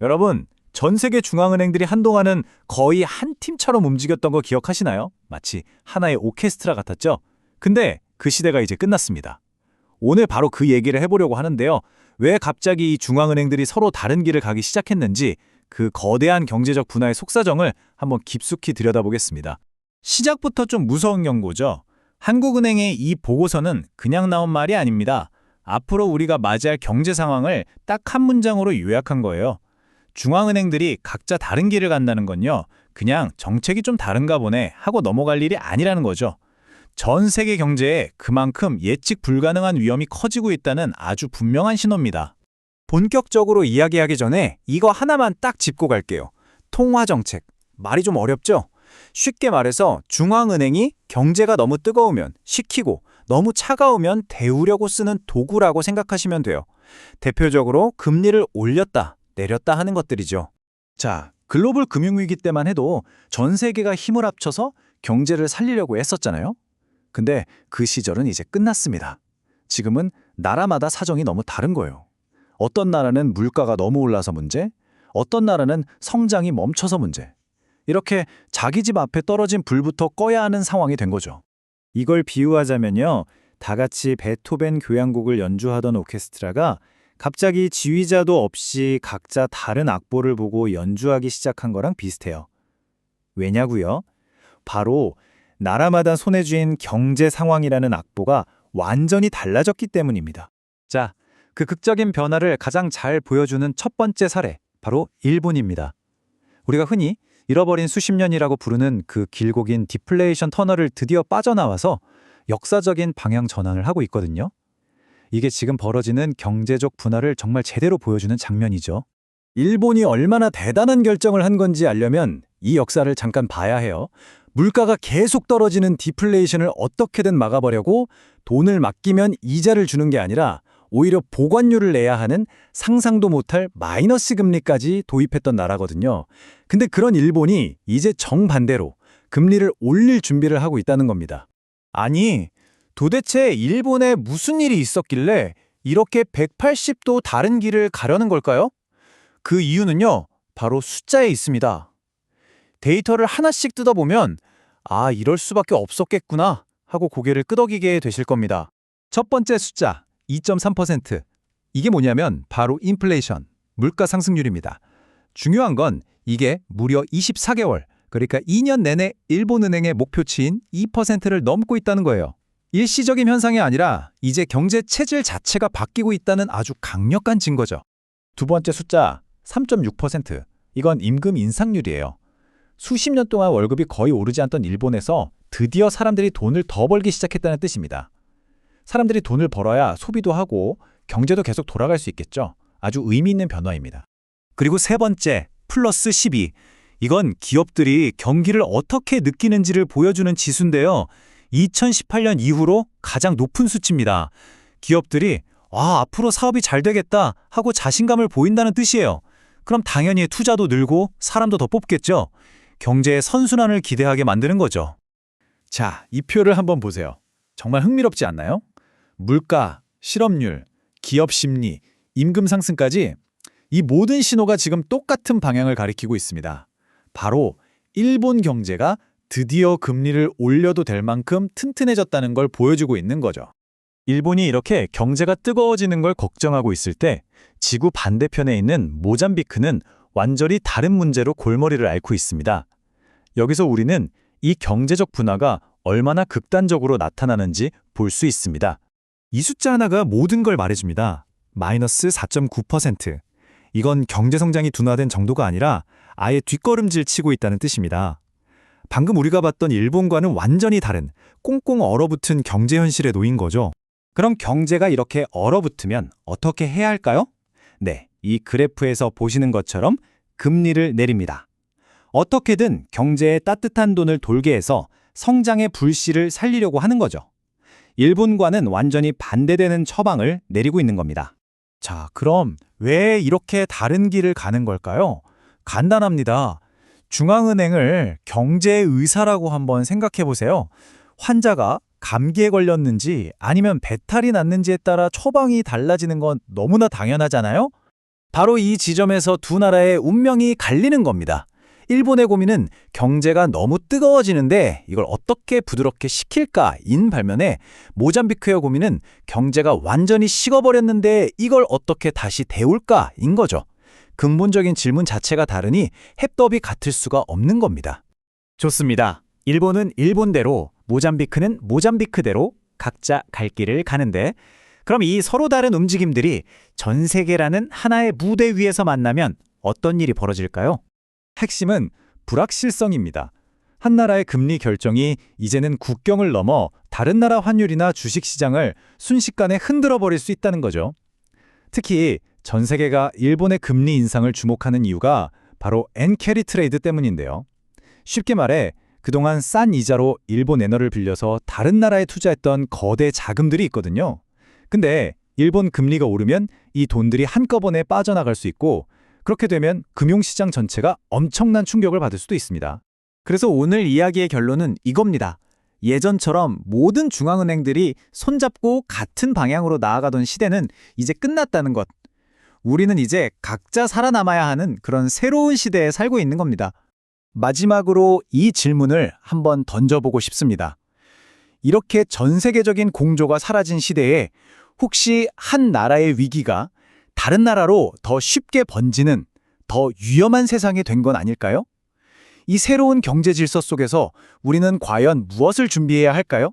여러분, 전 세계 중앙은행들이 한동안은 거의 한 팀처럼 움직였던 거 기억하시나요? 마치 하나의 오케스트라 같았죠? 근데 그 시대가 이제 끝났습니다. 오늘 바로 그 얘기를 해보려고 하는데요. 왜 갑자기 이 중앙은행들이 서로 다른 길을 가기 시작했는지 그 거대한 경제적 분화의 속사정을 한번 깊숙이 들여다보겠습니다. 시작부터 좀 무서운 경고죠. 한국은행의 이 보고서는 그냥 나온 말이 아닙니다. 앞으로 우리가 맞이할 경제 상황을 딱 한 문장으로 요약한 거예요. 중앙은행들이 각자 다른 길을 간다는 건요, 그냥 정책이 좀 다른가 보네 하고 넘어갈 일이 아니라는 거죠. 전 세계 경제에 그만큼 예측 불가능한 위험이 커지고 있다는 아주 분명한 신호입니다. 본격적으로 이야기하기 전에 이거 하나만 딱 짚고 갈게요. 통화정책. 말이 좀 어렵죠? 쉽게 말해서 중앙은행이 경제가 너무 뜨거우면 식히고 너무 차가우면 데우려고 쓰는 도구라고 생각하시면 돼요. 대표적으로 금리를 올렸다, 내렸다 하는 것들이죠. 자, 글로벌 금융위기 때만 해도 전 세계가 힘을 합쳐서 경제를 살리려고 했었잖아요. 근데 그 시절은 이제 끝났습니다. 지금은 나라마다 사정이 너무 다른 거예요. 어떤 나라는 물가가 너무 올라서 문제, 어떤 나라는 성장이 멈춰서 문제. 이렇게 자기 집 앞에 떨어진 불부터 꺼야 하는 상황이 된 거죠. 이걸 비유하자면요, 다 같이 베토벤 교향곡을 연주하던 오케스트라가 갑자기 지휘자도 없이 각자 다른 악보를 보고 연주하기 시작한 거랑 비슷해요. 왜냐고요? 바로 나라마다 손에 쥔 경제 상황이라는 악보가 완전히 달라졌기 때문입니다. 자, 그 극적인 변화를 가장 잘 보여주는 첫 번째 사례, 바로 일본입니다. 우리가 흔히 잃어버린 수십 년이라고 부르는 그 길고 긴 디플레이션 터널을 드디어 빠져나와서 역사적인 방향 전환을 하고 있거든요. 이게 지금 벌어지는 경제적 분화를 정말 제대로 보여주는 장면이죠. 일본이 얼마나 대단한 결정을 한 건지 알려면 이 역사를 잠깐 봐야 해요. 물가가 계속 떨어지는 디플레이션을 어떻게든 막아보려고 돈을 맡기면 이자를 주는 게 아니라 오히려 보관료를 내야 하는 상상도 못할 마이너스 금리까지 도입했던 나라거든요. 근데 그런 일본이 이제 정반대로 금리를 올릴 준비를 하고 있다는 겁니다. 아니, 도대체 일본에 무슨 일이 있었길래 이렇게 180도 다른 길을 가려는 걸까요? 그 이유는요, 바로 숫자에 있습니다. 데이터를 하나씩 뜯어보면 아, 이럴 수밖에 없었겠구나 하고 고개를 끄덕이게 되실 겁니다. 첫 번째 숫자, 2.3%. 이게 뭐냐면 바로 인플레이션, 물가 상승률입니다. 중요한 건 이게 무려 24개월, 그러니까 2년 내내 일본은행의 목표치인 2%를 넘고 있다는 거예요. 일시적인 현상이 아니라 이제 경제 체질 자체가 바뀌고 있다는 아주 강력한 증거죠. 두 번째 숫자, 3.6%. 이건 임금 인상률이에요. 수십 년 동안 월급이 거의 오르지 않던 일본에서 드디어 사람들이 돈을 더 벌기 시작했다는 뜻입니다. 사람들이 돈을 벌어야 소비도 하고 경제도 계속 돌아갈 수 있겠죠. 아주 의미 있는 변화입니다. 그리고 세 번째, 플러스 12. 이건 기업들이 경기를 어떻게 느끼는지를 보여주는 지수인데요. 2018년 이후로 가장 높은 수치입니다. 기업들이 앞으로 사업이 잘 되겠다 하고 자신감을 보인다는 뜻이에요. 그럼 당연히 투자도 늘고 사람도 더 뽑겠죠. 경제의 선순환을 기대하게 만드는 거죠. 자, 이 표를 한번 보세요. 정말 흥미롭지 않나요? 물가, 실업률, 기업 심리, 임금 상승까지 이 모든 신호가 지금 똑같은 방향을 가리키고 있습니다. 바로 일본 경제가 드디어 금리를 올려도 될 만큼 튼튼해졌다는 걸 보여주고 있는 거죠. 일본이 이렇게 경제가 뜨거워지는 걸 걱정하고 있을 때 지구 반대편에 있는 모잠비크는 완전히 다른 문제로 골머리를 앓고 있습니다. 여기서 우리는 이 경제적 분화가 얼마나 극단적으로 나타나는지 볼 수 있습니다. 이 숫자 하나가 모든 걸 말해줍니다. 마이너스 4.9%. 이건 경제성장이 둔화된 정도가 아니라 아예 뒷걸음질 치고 있다는 뜻입니다. 방금 우리가 봤던 일본과는 완전히 다른 꽁꽁 얼어붙은 경제 현실에 놓인 거죠. 그럼 경제가 이렇게 얼어붙으면 어떻게 해야 할까요? 네, 이 그래프에서 보시는 것처럼 금리를 내립니다. 어떻게든 경제에 따뜻한 돈을 돌게 해서 성장의 불씨를 살리려고 하는 거죠. 일본과는 완전히 반대되는 처방을 내리고 있는 겁니다. 자, 그럼 왜 이렇게 다른 길을 가는 걸까요? 간단합니다. 중앙은행을 경제의 의사라고 한번 생각해 보세요. 환자가 감기에 걸렸는지 아니면 배탈이 났는지에 따라 처방이 달라지는 건 너무나 당연하잖아요? 바로 이 지점에서 두 나라의 운명이 갈리는 겁니다. 일본의 고민은 경제가 너무 뜨거워지는데 이걸 어떻게 부드럽게 식힐까인 반면에 모잠비크의 고민은 경제가 완전히 식어버렸는데 이걸 어떻게 다시 데울까인 거죠. 근본적인 질문 자체가 다르니 해법이 같을 수가 없는 겁니다. 좋습니다. 일본은 일본대로, 모잠비크는 모잠비크대로 각자 갈 길을 가는데 그럼 이 서로 다른 움직임들이 전 세계라는 하나의 무대 위에서 만나면 어떤 일이 벌어질까요? 핵심은 불확실성입니다. 한 나라의 금리 결정이 이제는 국경을 넘어 다른 나라 환율이나 주식시장을 순식간에 흔들어 버릴 수 있다는 거죠. 특히 전 세계가 일본의 금리 인상을 주목하는 이유가 바로 엔캐리 트레이드 때문인데요. 쉽게 말해 그동안 싼 이자로 일본 엔화를 빌려서 다른 나라에 투자했던 거대 자금들이 있거든요. 근데 일본 금리가 오르면 이 돈들이 한꺼번에 빠져나갈 수 있고 그렇게 되면 금융시장 전체가 엄청난 충격을 받을 수도 있습니다. 그래서 오늘 이야기의 결론은 이겁니다. 예전처럼 모든 중앙은행들이 손잡고 같은 방향으로 나아가던 시대는 이제 끝났다는 것. 우리는 이제 각자 살아남아야 하는 그런 새로운 시대에 살고 있는 겁니다. 마지막으로 이 질문을 한번 던져보고 싶습니다. 이렇게 전 세계적인 공조가 사라진 시대에 혹시 한 나라의 위기가 다른 나라로 더 쉽게 번지는 더 위험한 세상이 된 건 아닐까요? 이 새로운 경제 질서 속에서 우리는 과연 무엇을 준비해야 할까요?